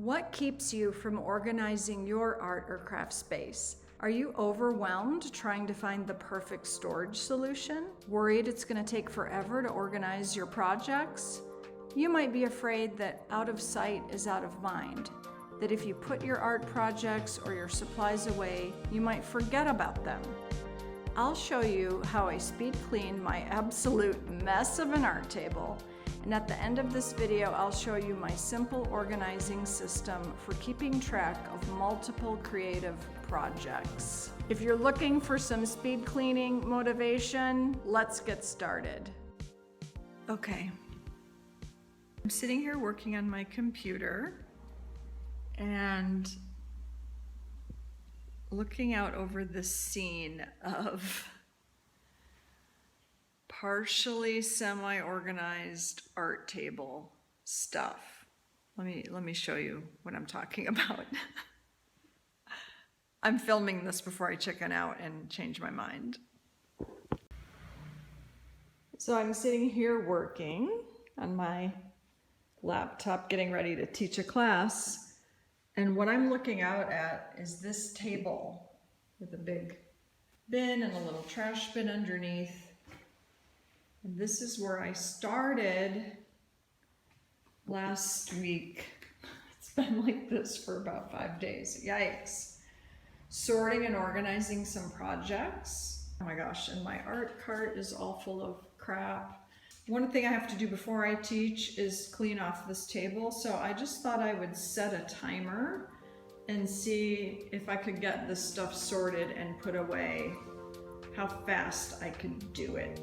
What keeps you from organizing your art or craft space? Are you overwhelmed trying to find the perfect storage solution? Worried it's going to take forever to organize your projects? You might be afraid that out of sight is out of mind, that if you put your art projects or your supplies away, you might forget about them. I'll show you how I speed clean my absolute mess of an art table, and at the end of this video, I'll show you my simple organizing system for keeping track of multiple creative projects. If you're looking for some speed cleaning motivation, let's get started. Okay, I'm sitting here working on my computer and looking out over this scene of partially semi-organized art table stuff. Let me show you what I'm talking about. I'm filming this before I chicken out and change my mind. So I'm sitting here working on my laptop, getting ready to teach a class. And what I'm looking out at is this table with a big bin and a little trash bin underneath. And this is where I started last week. It's been like this for about 5 days. Yikes. Sorting and organizing some projects. Oh my gosh, and my art cart is all full of crap. One thing I have to do before I teach is clean off this table. So I just thought I would set a timer and see if I could get this stuff sorted and put away, how fast I could do it.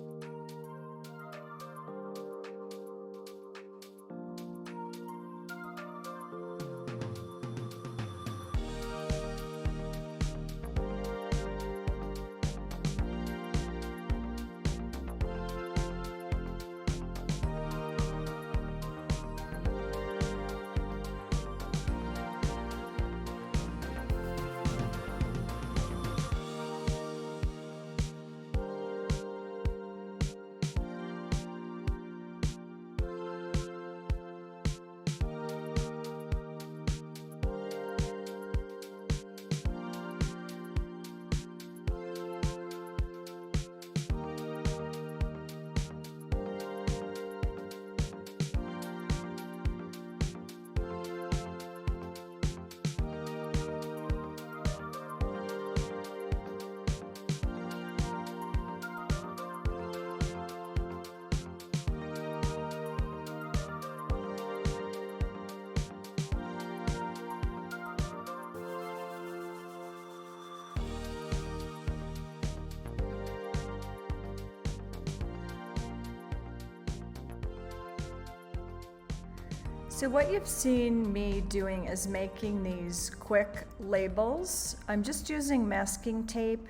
So what you've seen me doing is making these quick labels. I'm just using masking tape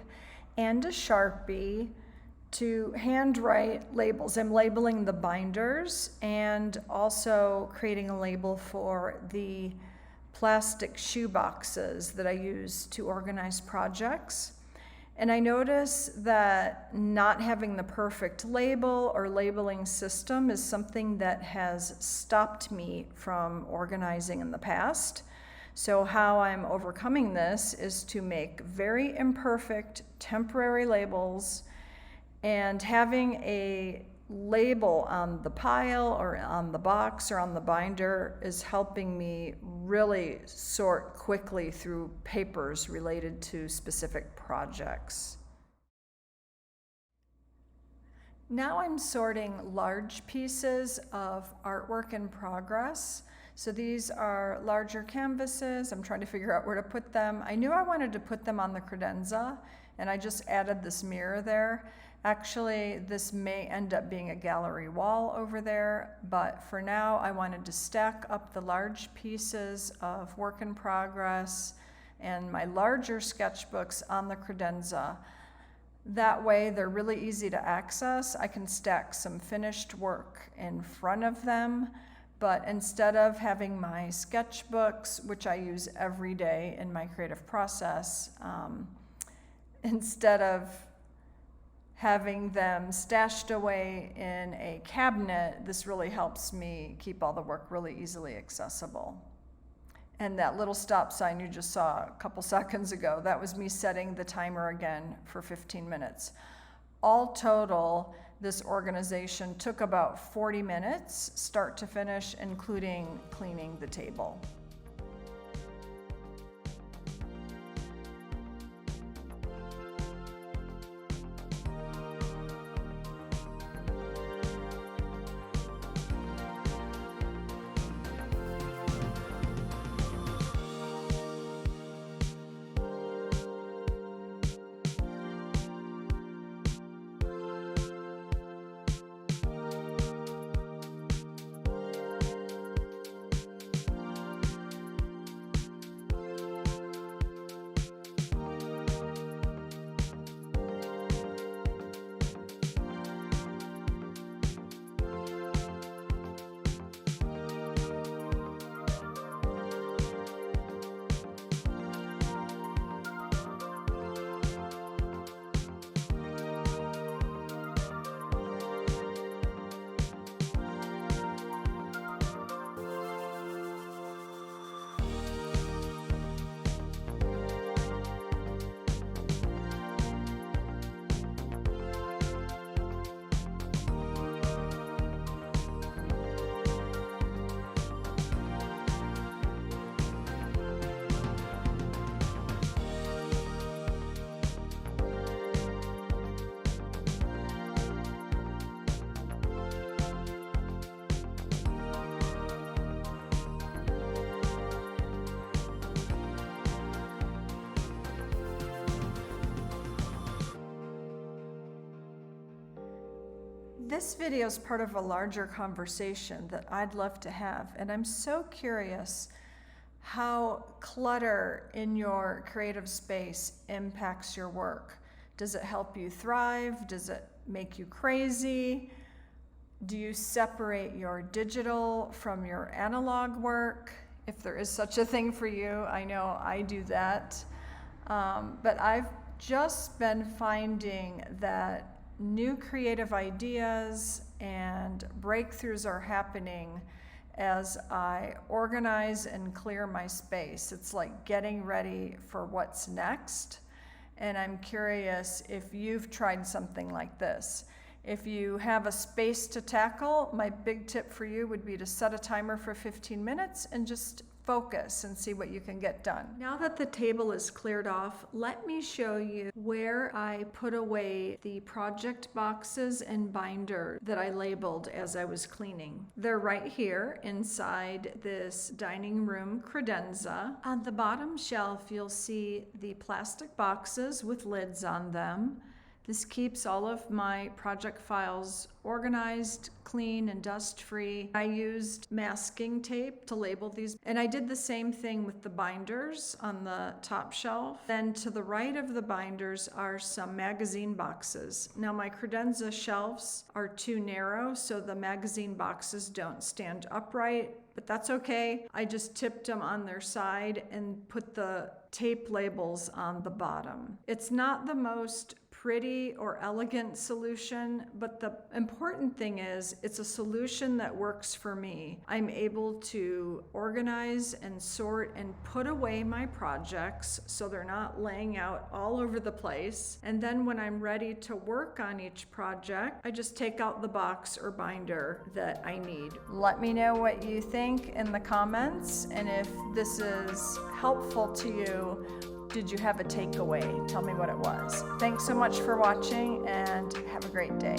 and a Sharpie to handwrite labels. I'm labeling the binders and also creating a label for the plastic shoe boxes that I use to organize projects. And I notice that not having the perfect label or labeling system is something that has stopped me from organizing in the past. So how I'm overcoming this is to make very imperfect temporary labels, and having a label on the pile or on the box or on the binder is helping me really sort quickly through papers related to specific projects. Now I'm sorting large pieces of artwork in progress. So these are larger canvases. I'm trying to figure out where to put them. I knew I wanted to put them on the credenza, and I just added this mirror there. Actually, this may end up being a gallery wall over there, but for now I wanted to stack up the large pieces of work in progress and my larger sketchbooks on the credenza. That way they're really easy to access. I can stack some finished work in front of them, but instead of having my sketchbooks, which I use every day in my creative process, instead of having them stashed away in a cabinet, this really helps me keep all the work really easily accessible. And that little stop sign you just saw a couple seconds ago, that was me setting the timer again for 15 minutes. All total, this organization took about 40 minutes, start to finish, including cleaning the table. This video is part of a larger conversation that I'd love to have, and I'm so curious how clutter in your creative space impacts your work. Does it help you thrive? Does it make you crazy? Do you separate your digital from your analog work? If there is such a thing for you, I know I do that. But I've just been finding that new creative ideas and breakthroughs are happening as I organize and clear my space. It's like getting ready for what's next. And I'm curious if you've tried something like this. If you have a space to tackle, my big tip for you would be to set a timer for 15 minutes and just focus and see what you can get done. Now that the table is cleared off, let me show you where I put away the project boxes and binder that I labeled as I was cleaning. They're right here inside this dining room credenza. On the bottom shelf, you'll see the plastic boxes with lids on them. This keeps all of my project files organized, clean, and dust-free. I used masking tape to label these, and I did the same thing with the binders on the top shelf. Then to the right of the binders are some magazine boxes. Now my credenza shelves are too narrow, so the magazine boxes don't stand upright, but that's okay. I just tipped them on their side and put the tape labels on the bottom. It's not the most pretty or elegant solution, but the important thing is it's a solution that works for me. I'm able to organize and sort and put away my projects so they're not laying out all over the place. And then when I'm ready to work on each project, I just take out the box or binder that I need. Let me know what you think in the comments, and if this is helpful to you, did you have a takeaway? Tell me what it was. Thanks so much for watching, and have a great day.